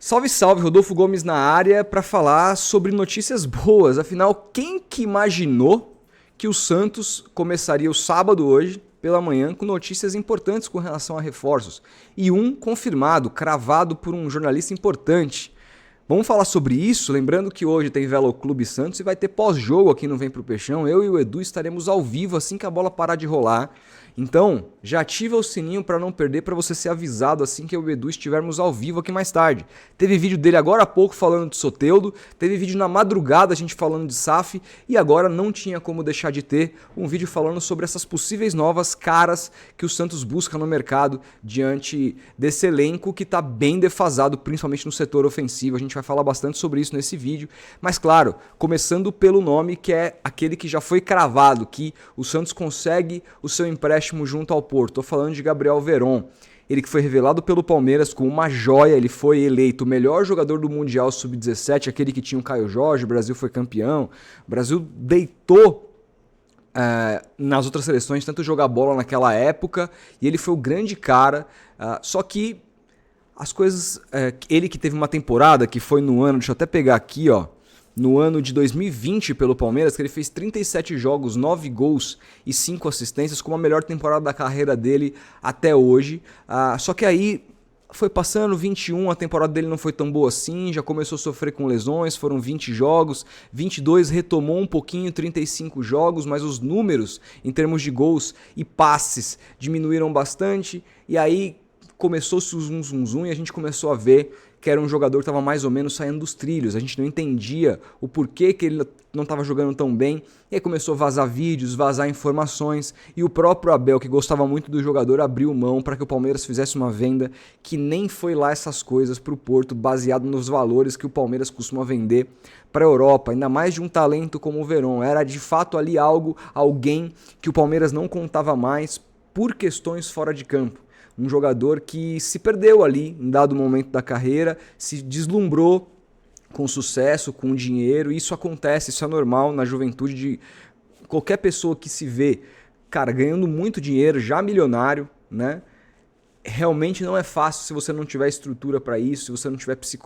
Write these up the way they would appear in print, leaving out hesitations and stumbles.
Salve, salve, Rodolfo Gomes na área para falar sobre notícias boas. Afinal, quem que imaginou que o Santos começaria o sábado hoje, pela manhã, com notícias importantes com relação a reforços? E um confirmado, cravado por um jornalista importante. Vamos falar sobre isso, lembrando que hoje tem Velo Clube Santos e vai ter pós-jogo aqui no Vem Pro Peixão. Eu e o Edu estaremos ao vivo assim que a bola parar de rolar. Então, já ativa o sininho para não perder, para você ser avisado assim que eu e o Edu estivermos ao vivo aqui mais tarde. Teve vídeo dele agora há pouco falando de Soteldo, teve vídeo na madrugada a gente falando de SAF e agora não tinha como deixar de ter um vídeo falando sobre essas possíveis novas caras que o Santos busca no mercado diante desse elenco que está bem defasado, principalmente no setor ofensivo. A gente vai falar bastante sobre isso nesse vídeo, mas claro, começando pelo nome que é aquele que já foi cravado, que o Santos consegue o seu empréstimo junto ao Porto. Estou falando de Gabriel Veron. Ele que foi revelado pelo Palmeiras como uma joia, ele foi eleito o melhor jogador do Mundial Sub-17, aquele que tinha o Caio Jorge, o Brasil foi campeão, o Brasil deitou nas outras seleções, tanto jogar bola naquela época, e ele foi o grande cara, só que as coisas, ele que teve uma temporada que foi no ano, deixa eu até pegar aqui, ó, no ano de 2020 pelo Palmeiras, que ele fez 37 jogos, 9 gols e 5 assistências, como a melhor temporada da carreira dele até hoje. Só que aí foi passando 21, a temporada dele não foi tão boa assim, já começou a sofrer com lesões, foram 20 jogos, 22 retomou um pouquinho, 35 jogos, mas os números em termos de gols e passes diminuíram bastante, e aí começou-se o zum e a gente começou a ver que era um jogador que estava mais ou menos saindo dos trilhos. A gente não entendia o porquê que ele não estava jogando tão bem. E aí começou a vazar vídeos, vazar informações. E o próprio Abel, que gostava muito do jogador, abriu mão para que o Palmeiras fizesse uma venda que nem foi lá essas coisas para o Porto, baseado nos valores que o Palmeiras costuma vender para a Europa. Ainda mais de um talento como o Veron. Era de fato ali alguém que o Palmeiras não contava mais por questões fora de campo. Um jogador que se perdeu ali em dado momento da carreira, se deslumbrou com sucesso, com dinheiro. Isso acontece, isso é normal na juventude de qualquer pessoa que se vê, cara, ganhando muito dinheiro, já milionário, né? Realmente não é fácil se você não tiver estrutura para isso, se você não tiver psique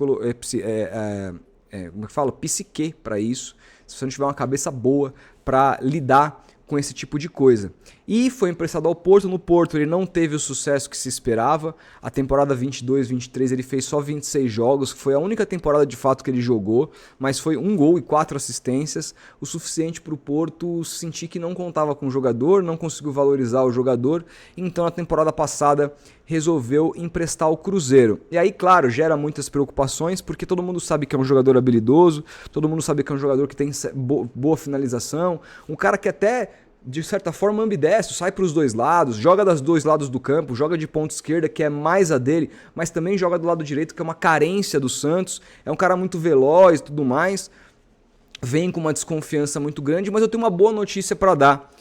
para isso, se você não tiver uma cabeça boa para lidar com esse tipo de coisa. E foi emprestado ao Porto. No Porto ele não teve o sucesso que se esperava. A temporada 22-23 ele fez só 26 jogos, que foi a única temporada de fato que ele jogou, mas foi 1 gol e 4 assistências, o suficiente para o Porto sentir que não contava com o jogador, não conseguiu valorizar o jogador, então na temporada passada resolveu emprestar ao Cruzeiro. E aí, claro, gera muitas preocupações, porque todo mundo sabe que é um jogador habilidoso, todo mundo sabe que é um jogador que tem boa finalização, um cara que até de certa forma ambidestro, sai para os dois lados, joga dos dois lados do campo, joga de ponta esquerda, que é mais a dele, mas também joga do lado direito, que é uma carência do Santos, é um cara muito veloz e tudo mais, vem com uma desconfiança muito grande, mas eu tenho uma boa notícia para dar.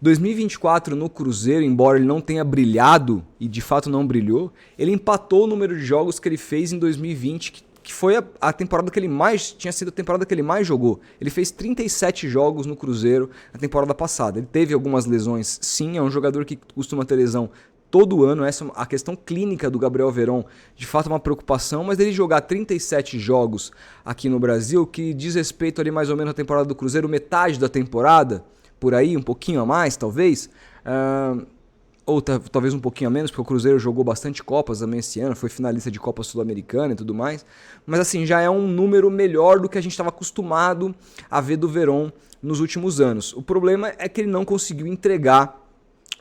2024 no Cruzeiro, embora ele não tenha brilhado, e de fato não brilhou, ele empatou o número de jogos que ele fez em 2020, que foi a temporada que ele mais tinha sido a temporada que ele mais jogou. Ele fez 37 jogos no Cruzeiro na temporada passada. Ele teve algumas lesões, sim, é um jogador que costuma ter lesão todo ano. Essa é a questão clínica do Gabriel Veron, de fato é uma preocupação, mas ele jogar 37 jogos aqui no Brasil, que diz respeito ali mais ou menos à temporada do Cruzeiro, metade da temporada, por aí, um pouquinho a mais talvez, ou talvez um pouquinho a menos, porque o Cruzeiro jogou bastante Copas também esse ano, foi finalista de Copa Sul-Americana e tudo mais, mas assim, já é um número melhor do que a gente estava acostumado a ver do Veron nos últimos anos. O problema é que ele não conseguiu entregar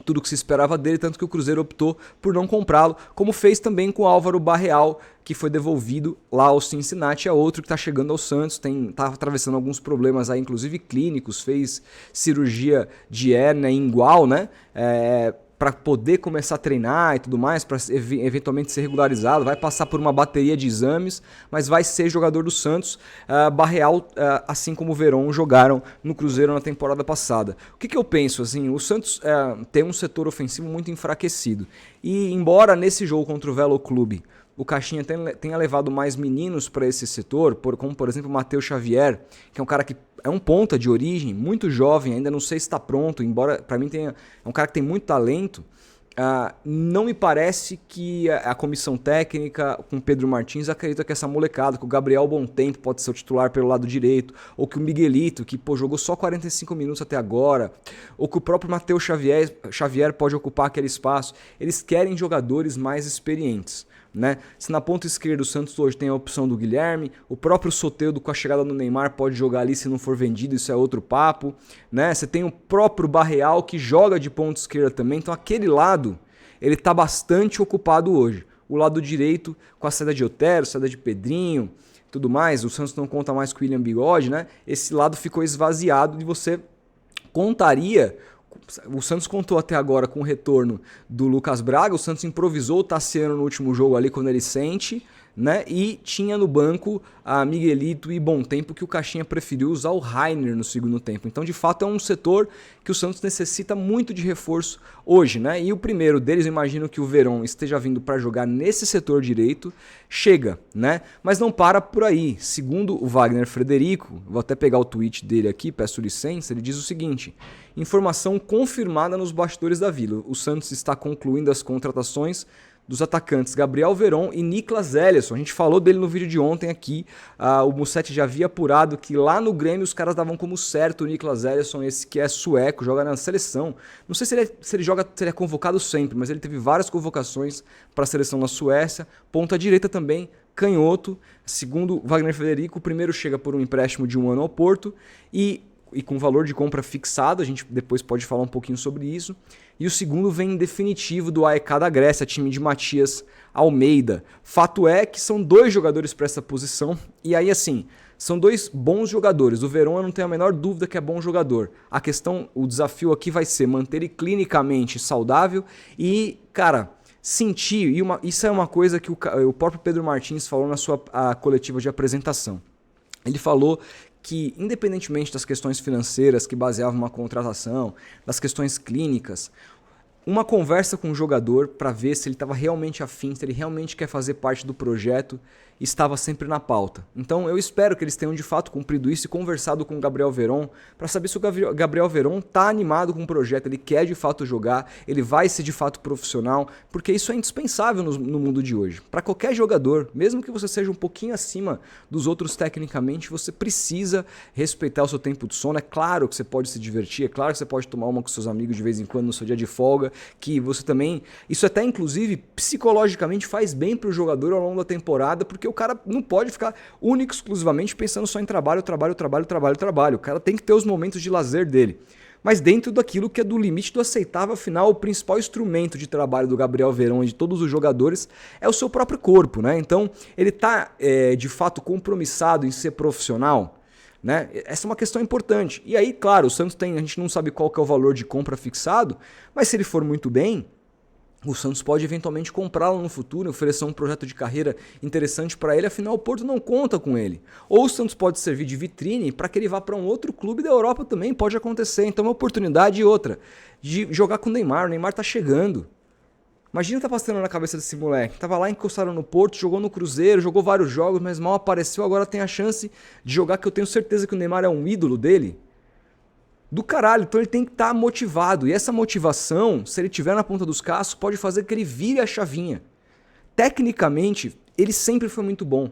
tudo o que se esperava dele, tanto que o Cruzeiro optou por não comprá-lo, como fez também com o Álvaro Barreal, que foi devolvido lá ao Cincinnati, é outro que está chegando ao Santos, está atravessando alguns problemas aí, inclusive clínicos, fez cirurgia de hérnia ingual, né? Para poder começar a treinar e tudo mais, para eventualmente ser regularizado, vai passar por uma bateria de exames, mas vai ser jogador do Santos. Barreal, assim como o Veron, jogaram no Cruzeiro na temporada passada. O que eu penso? Assim, o Santos tem um setor ofensivo muito enfraquecido, e embora nesse jogo contra o Velo Clube o Caixinha tenha levado mais meninos para esse setor, como por exemplo o Matheus Xavier, que é um cara que é um ponta de origem, muito jovem, ainda não sei se está pronto, embora para mim é um cara que tem muito talento. não me parece que a comissão técnica com Pedro Martins acredita que essa molecada, que o Gabriel Bontempo pode ser o titular pelo lado direito, ou que o Miguelito, que jogou só 45 minutos até agora, ou que o próprio Matheus Xavier pode ocupar aquele espaço. Eles querem jogadores mais experientes. Né? Se na ponta esquerda o Santos hoje tem a opção do Guilherme, o próprio Soteldo com a chegada do Neymar pode jogar ali se não for vendido, isso é outro papo, né? Você tem o próprio Barreal que joga de ponta esquerda também, então aquele lado ele está bastante ocupado hoje. O lado direito com a saída de Otero, saída de Pedrinho, tudo mais, o Santos não conta mais com o William Bigode, né? Esse lado ficou esvaziado e você contaria. O Santos contou até agora com o retorno do Lucas Braga, o Santos improvisou o Tassiano no último jogo ali quando ele sente, né? E tinha no banco a Miguelito e Bontempo, que o Caixinha preferiu usar o Rainer no segundo tempo. Então, de fato, é um setor que o Santos necessita muito de reforço hoje, né? E o primeiro deles, eu imagino que o Verón esteja vindo para jogar nesse setor direito, chega, né? Mas não para por aí. Segundo o Wagner Frederico, vou até pegar o tweet dele aqui, peço licença, ele diz o seguinte: informação confirmada nos bastidores da Vila. O Santos está concluindo as contratações dos atacantes Gabriel Verón e Niklas Eliasson. A gente falou dele no vídeo de ontem aqui. O Mussetti já havia apurado que lá no Grêmio os caras davam como certo o Niklas Eliasson, esse que é sueco, joga na seleção. Não sei se ele é convocado sempre, mas ele teve várias convocações para a seleção na Suécia. Ponta direita também, canhoto. Segundo Wagner Frederico, o primeiro chega por um empréstimo de 1 ano ao Porto e com valor de compra fixado, a gente depois pode falar um pouquinho sobre isso. E o segundo vem em definitivo do AEK da Grécia, time de Matias Almeida. Fato é que são 2 jogadores para essa posição, e aí assim, são 2 bons jogadores. O Verón eu não tenho a menor dúvida que é bom jogador. A questão, o desafio aqui vai ser manter ele clinicamente saudável e, cara, sentir, isso é uma coisa que o próprio Pedro Martins falou na sua coletiva de apresentação. Ele falou que, independentemente das questões financeiras que baseavam uma contratação, das questões clínicas, uma conversa com o jogador para ver se ele estava realmente afim, se ele realmente quer fazer parte do projeto, estava sempre na pauta. Então eu espero que eles tenham de fato cumprido isso e conversado com o Gabriel Verón para saber se o Gabriel Verón está animado com o projeto, ele quer de fato jogar, ele vai ser de fato profissional, porque isso é indispensável no mundo de hoje. Para qualquer jogador, mesmo que você seja um pouquinho acima dos outros tecnicamente, você precisa respeitar o seu tempo de sono. É claro que você pode se divertir, é claro que você pode tomar uma com seus amigos de vez em quando no seu dia de folga, que você também, isso até inclusive psicologicamente faz bem para o jogador ao longo da temporada, porque o cara não pode ficar único exclusivamente pensando só em trabalho. O cara tem que ter os momentos de lazer dele, mas dentro daquilo que é do limite do aceitável. Afinal, o principal instrumento de trabalho do Gabriel Verón e de todos os jogadores é o seu próprio corpo, né? Então ele está de fato compromissado em ser profissional, né? Essa é uma questão importante. E aí, claro, o Santos a gente não sabe qual que é o valor de compra fixado, mas se ele for muito bem, o Santos pode eventualmente comprá-lo no futuro, oferecer um projeto de carreira interessante para ele, afinal o Porto não conta com ele. Ou o Santos pode servir de vitrine para que ele vá para um outro clube da Europa também, pode acontecer. Então é uma oportunidade e outra de jogar com o Neymar tá chegando. Imagina o que tá passando na cabeça desse moleque. Tava lá encostado no Porto, jogou no Cruzeiro, jogou vários jogos, mas mal apareceu, agora tem a chance de jogar, que eu tenho certeza que o Neymar é um ídolo dele. Do caralho, então ele tem que estar motivado. E essa motivação, se ele tiver na ponta dos cascos, pode fazer que ele vire a chavinha. Tecnicamente, ele sempre foi muito bom.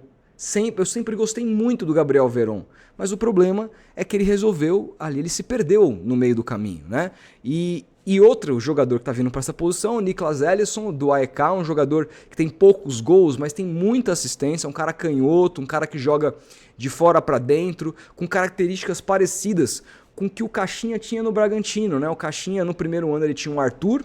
Eu sempre gostei muito do Gabriel Verón. Mas o problema é que ele resolveu, ali ele se perdeu no meio do caminho, né? E outro jogador que está vindo para essa posição, o Niklas Eliasson, do AEK, um jogador que tem poucos gols, mas tem muita assistência, um cara canhoto, um cara que joga de fora para dentro, com características parecidas com o que o Caixinha tinha no Bragantino, né? O Caixinha, no primeiro ano, ele tinha o Arthur,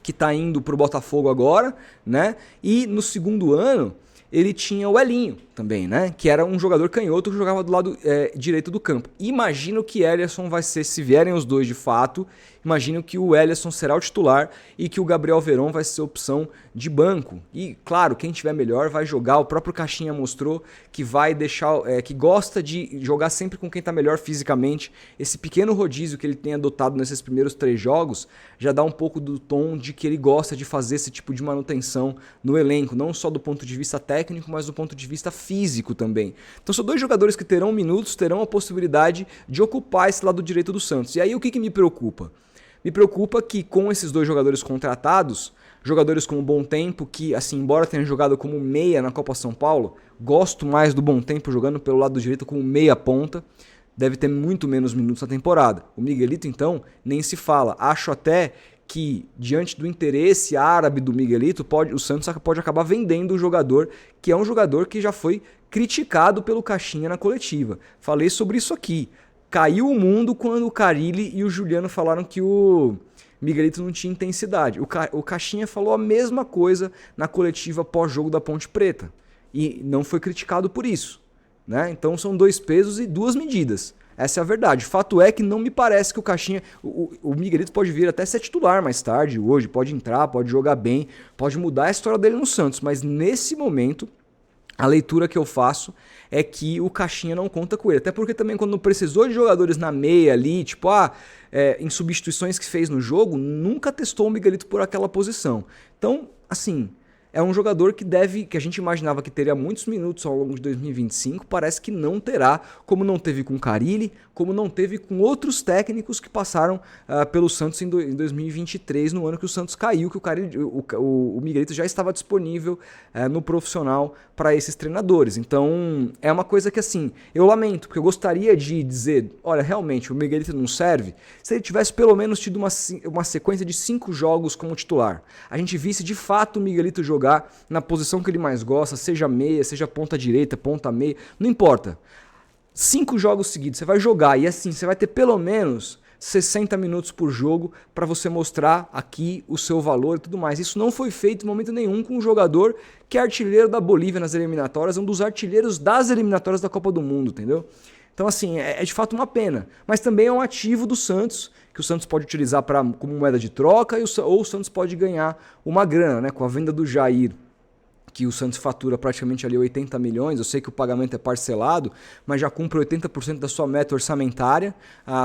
que está indo para o Botafogo agora, né? E no segundo ano, ele tinha o Elinho também, né? Que era um jogador canhoto que jogava do lado direito do campo. Imagino que Eliasson vai ser, se vierem os dois de fato, imagino que o Eliasson será o titular e que o Gabriel Verón vai ser opção de banco. E, claro, quem tiver melhor vai jogar. O próprio Caixinha mostrou que vai deixar, que gosta de jogar sempre com quem está melhor fisicamente. Esse pequeno rodízio que ele tem adotado nesses primeiros 3 jogos já dá um pouco do tom de que ele gosta de fazer esse tipo de manutenção no elenco, não só do ponto de vista técnico, mas do ponto de vista físico também. Então são 2 jogadores que terão minutos, terão a possibilidade de ocupar esse lado direito do Santos. E aí o que me preocupa? Me preocupa que com esses dois jogadores contratados, jogadores como Bom Tempo, que assim, embora tenha jogado como meia na Copa São Paulo, gosto mais do Bom Tempo jogando pelo lado direito como meia ponta, deve ter muito menos minutos na temporada. O Miguelito, então, nem se fala. Acho até que, diante do interesse árabe do Miguelito, o Santos pode acabar vendendo o jogador, que é um jogador que já foi criticado pelo Caixinha na coletiva. Falei sobre isso aqui. Caiu o mundo quando o Carille e o Juliano falaram que o Miguelito não tinha intensidade. O Caixinha falou a mesma coisa na coletiva pós-jogo da Ponte Preta. E não foi criticado por isso, né? Então são dois pesos e duas medidas. Essa é a verdade. Fato é que não me parece que o Caixinha... O Miguelito pode vir até ser titular mais tarde, hoje, pode entrar, pode jogar bem, pode mudar a história dele no Santos, mas nesse momento, a leitura que eu faço é que o Caixinha não conta com ele. Até porque também quando precisou de jogadores na meia ali, tipo, em substituições que fez no jogo, nunca testou o Miguelito por aquela posição. Então, assim... É um jogador que a gente imaginava que teria muitos minutos ao longo de 2025, parece que não terá, como não teve com o Carille, como não teve com outros técnicos que passaram pelo Santos em 2023, no ano que o Santos caiu, que o Miguelito já estava disponível no profissional para esses treinadores. Então, é uma coisa que assim, eu lamento, porque eu gostaria de dizer, olha, realmente, o Miguelito não serve, se ele tivesse pelo menos tido uma sequência de 5 jogos como titular. A gente visse de fato o Miguelito jogar na posição que ele mais gosta, seja meia, seja ponta direita, ponta meia, não importa. 5 jogos seguidos, você vai jogar e assim, você vai ter pelo menos 60 minutos por jogo para você mostrar aqui o seu valor e tudo mais. Isso não foi feito em momento nenhum com um jogador que é artilheiro da Bolívia nas eliminatórias, um dos artilheiros das eliminatórias da Copa do Mundo, entendeu? Então, assim, é de fato uma pena. Mas também é um ativo do Santos, que o Santos pode utilizar como moeda de troca, ou o Santos pode ganhar uma grana, né? Com a venda do Jair, que o Santos fatura praticamente ali 80 milhões, eu sei que o pagamento é parcelado, mas já cumpre 80% da sua meta orçamentária,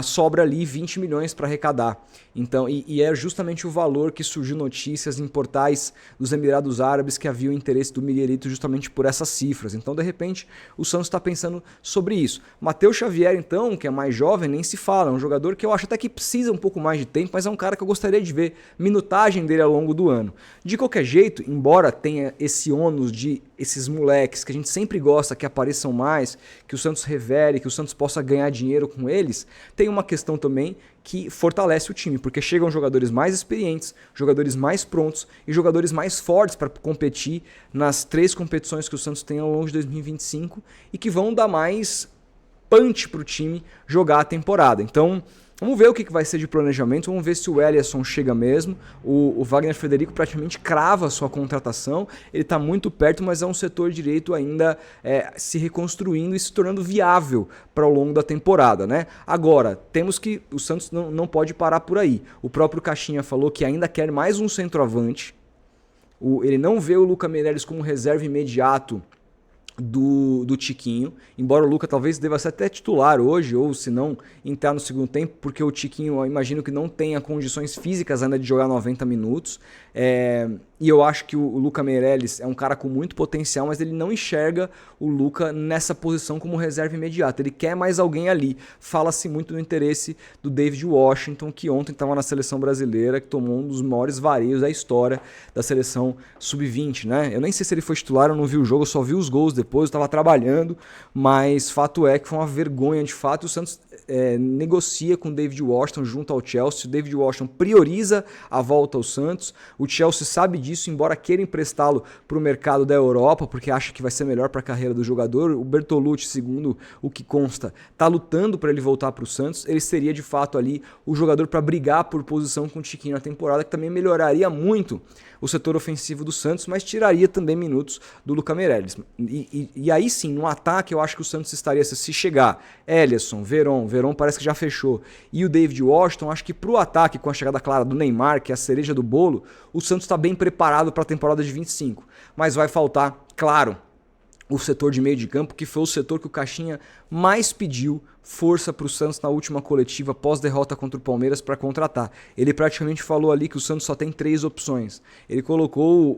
sobra ali 20 milhões para arrecadar. Então, e é justamente o valor que surgiu notícias em portais dos Emirados Árabes que havia o interesse do Miguelito justamente por essas cifras. Então, de repente, o Santos está pensando sobre isso. Matheus Xavier, então, que é mais jovem, nem se fala, é um jogador que eu acho até que precisa um pouco mais de tempo, mas é um cara que eu gostaria de ver minutagem dele ao longo do ano. De qualquer jeito, embora tenha esse ônus de esses moleques que a gente sempre gosta que apareçam mais, que o Santos revele, que o Santos possa ganhar dinheiro com eles, tem uma questão também que fortalece o time, porque chegam jogadores mais experientes, jogadores mais prontos e jogadores mais fortes para competir nas 3 competições que o Santos tem ao longo de 2025 e que vão dar mais punch para o time jogar a temporada. Então, vamos ver o que vai ser de planejamento, vamos ver se o Eliasson chega mesmo. O Wagner Frederico praticamente crava a sua contratação, ele está muito perto, mas é um setor direito ainda se reconstruindo e se tornando viável para o longo da temporada, né? Agora, temos que o Santos não pode parar por aí. O próprio Caixinha falou que ainda quer mais um centroavante, ele não vê o Luca Meireles como reserva imediato do Tiquinho, embora o Luca talvez deva ser até titular hoje, ou se não, entrar no segundo tempo, porque o Tiquinho, eu imagino que não tenha condições físicas ainda de jogar 90 minutos, e eu acho que o Luca Meireles é um cara com muito potencial, mas ele não enxerga o Luca nessa posição como reserva imediata, ele quer mais alguém ali. Fala-se muito do interesse do David Washington, que ontem estava na seleção brasileira, que tomou um dos maiores vareios da história da seleção sub-20, né? Eu nem sei se ele foi titular, eu não vi o jogo, eu só vi os gols depois, eu estava trabalhando, mas fato é que foi uma vergonha de fato. O Santos negocia com o David Washington junto ao Chelsea, o David Washington prioriza a volta ao Santos, o Chelsea sabe disso, embora queira emprestá-lo para o mercado da Europa, porque acha que vai ser melhor para a carreira do jogador. O Bertolucci, segundo o que consta, está lutando para ele voltar para o Santos, ele seria de fato ali o jogador para brigar por posição com o Tiquinho na temporada, que também melhoraria muito o setor ofensivo do Santos, mas tiraria também minutos do Luca Meireles. E aí sim, no ataque eu acho que o Santos estaria, se chegar Eliasson, Veron parece que já fechou, e o David Washington, acho que pro ataque, com a chegada clara do Neymar, que é a cereja do bolo, o Santos está bem preparado para a temporada de 25. Mas vai faltar, claro, o setor de meio de campo, que foi o setor que o Caixinha mais pediu força para o Santos na última coletiva pós-derrota contra o Palmeiras para contratar. Ele praticamente falou ali que o Santos só tem 3 opções. Ele colocou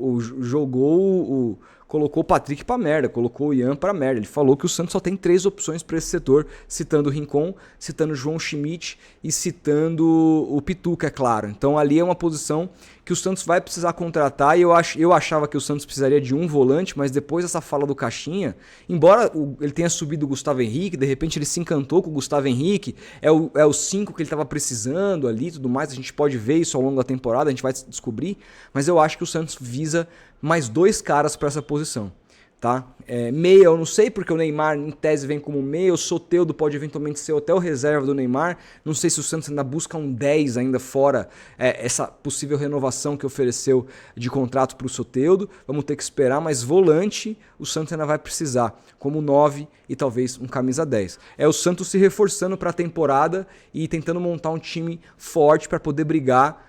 o Patrick pra merda, colocou o Ian pra merda. Ele falou que o Santos só tem 3 opções para esse setor, citando o Rincon, citando o João Schmidt e citando o Pituca, é claro. Então ali é uma posição que o Santos vai precisar contratar, e eu achava que o Santos precisaria de um volante, mas depois dessa fala do Caixinha, embora ele tenha subido o Gustavo Henrique, de repente ele se encantou com o Gustavo Henrique, é o 5 que ele estava precisando ali e tudo mais, a gente pode ver isso ao longo da temporada, a gente vai descobrir, mas eu acho que o Santos visa mais 2 caras para essa posição. Tá? Meia eu não sei, porque o Neymar em tese vem como meia, o Soteldo pode eventualmente ser até o reserva do Neymar, não sei se o Santos ainda busca um 10 ainda fora essa possível renovação que ofereceu de contrato para o Soteldo, vamos ter que esperar, mas volante o Santos ainda vai precisar, como 9 e talvez um camisa 10. É o Santos se reforçando para a temporada e tentando montar um time forte para poder brigar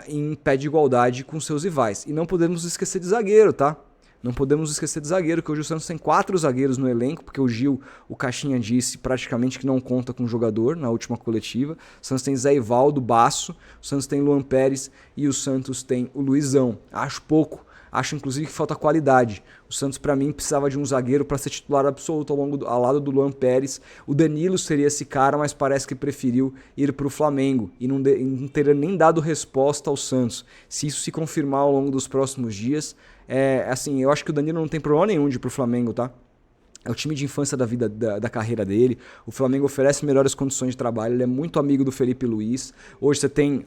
em pé de igualdade com seus rivais. E não podemos esquecer de zagueiro, tá? Não podemos esquecer de zagueiro, que hoje o Santos tem 4 zagueiros no elenco, porque o Gil, o Caixinha disse praticamente que não conta com jogador na última coletiva. O Santos tem Zé Ivaldo, Basso, o Santos tem Luan Pérez e o Santos tem o Luizão. Acho pouco, acho inclusive que falta qualidade. O Santos, para mim, precisava de um zagueiro para ser titular absoluto ao lado do Luan Pérez. O Danilo seria esse cara, mas parece que preferiu ir para o Flamengo e não teria nem dado resposta ao Santos. Se isso se confirmar ao longo dos próximos dias, assim, eu acho que o Danilo não tem problema nenhum de ir pro Flamengo, tá? É o time de infância da vida, da carreira dele. O Flamengo oferece melhores condições de trabalho. Ele é muito amigo do Felipe Luiz. Hoje você tem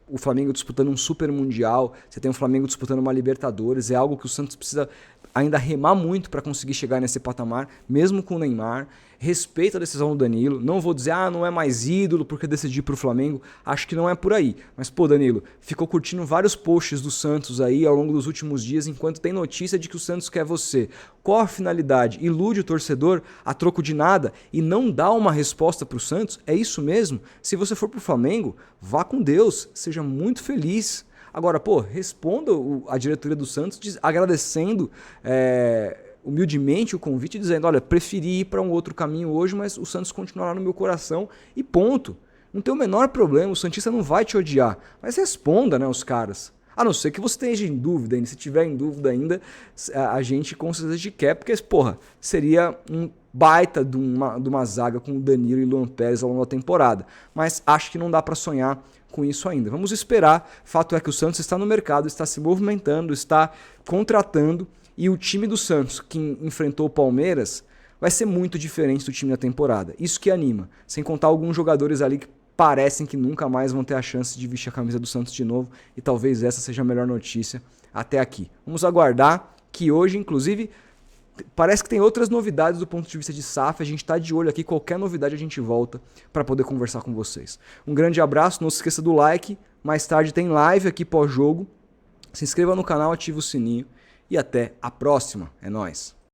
o Flamengo disputando um Super Mundial. Você tem o Flamengo disputando uma Libertadores. É algo que o Santos precisa ainda remar muito para conseguir chegar nesse patamar, mesmo com o Neymar. Respeito a decisão do Danilo. Não vou dizer, não é mais ídolo porque decidiu pro Flamengo. Acho que não é por aí. Mas, pô, Danilo, ficou curtindo vários posts do Santos aí ao longo dos últimos dias, enquanto tem notícia de que o Santos quer você. Qual a finalidade? Ilude o torcedor a troco de nada e não dá uma resposta pro Santos? É isso mesmo? Se você for pro Flamengo, vá com Deus. Seja muito feliz. Agora, pô, responda a diretoria do Santos agradecendo humildemente o convite, dizendo, olha, preferi ir para um outro caminho hoje, mas o Santos continuará no meu coração e ponto. Não tem o menor problema, o Santista não vai te odiar, mas responda, né, os caras. A não ser que você esteja em dúvida ainda, se tiver em dúvida ainda, a gente com certeza te quer, porque, porra, seria um baita de uma zaga com o Danilo e Luan Pérez ao longo da temporada. Mas acho que não dá para sonhar com isso ainda. Vamos esperar. Fato é que o Santos está no mercado, está se movimentando, está contratando, e o time do Santos que enfrentou o Palmeiras vai ser muito diferente do time da temporada. Isso que anima. Sem contar alguns jogadores ali que parecem que nunca mais vão ter a chance de vestir a camisa do Santos de novo, e talvez essa seja a melhor notícia até aqui. Vamos aguardar, que hoje, inclusive, parece que tem outras novidades do ponto de vista de SAF. A gente está de olho aqui, qualquer novidade a gente volta para poder conversar com vocês. Um grande abraço, não se esqueça do like, mais tarde tem live aqui pós-jogo. Se inscreva no canal, ative o sininho e até a próxima. É nóis!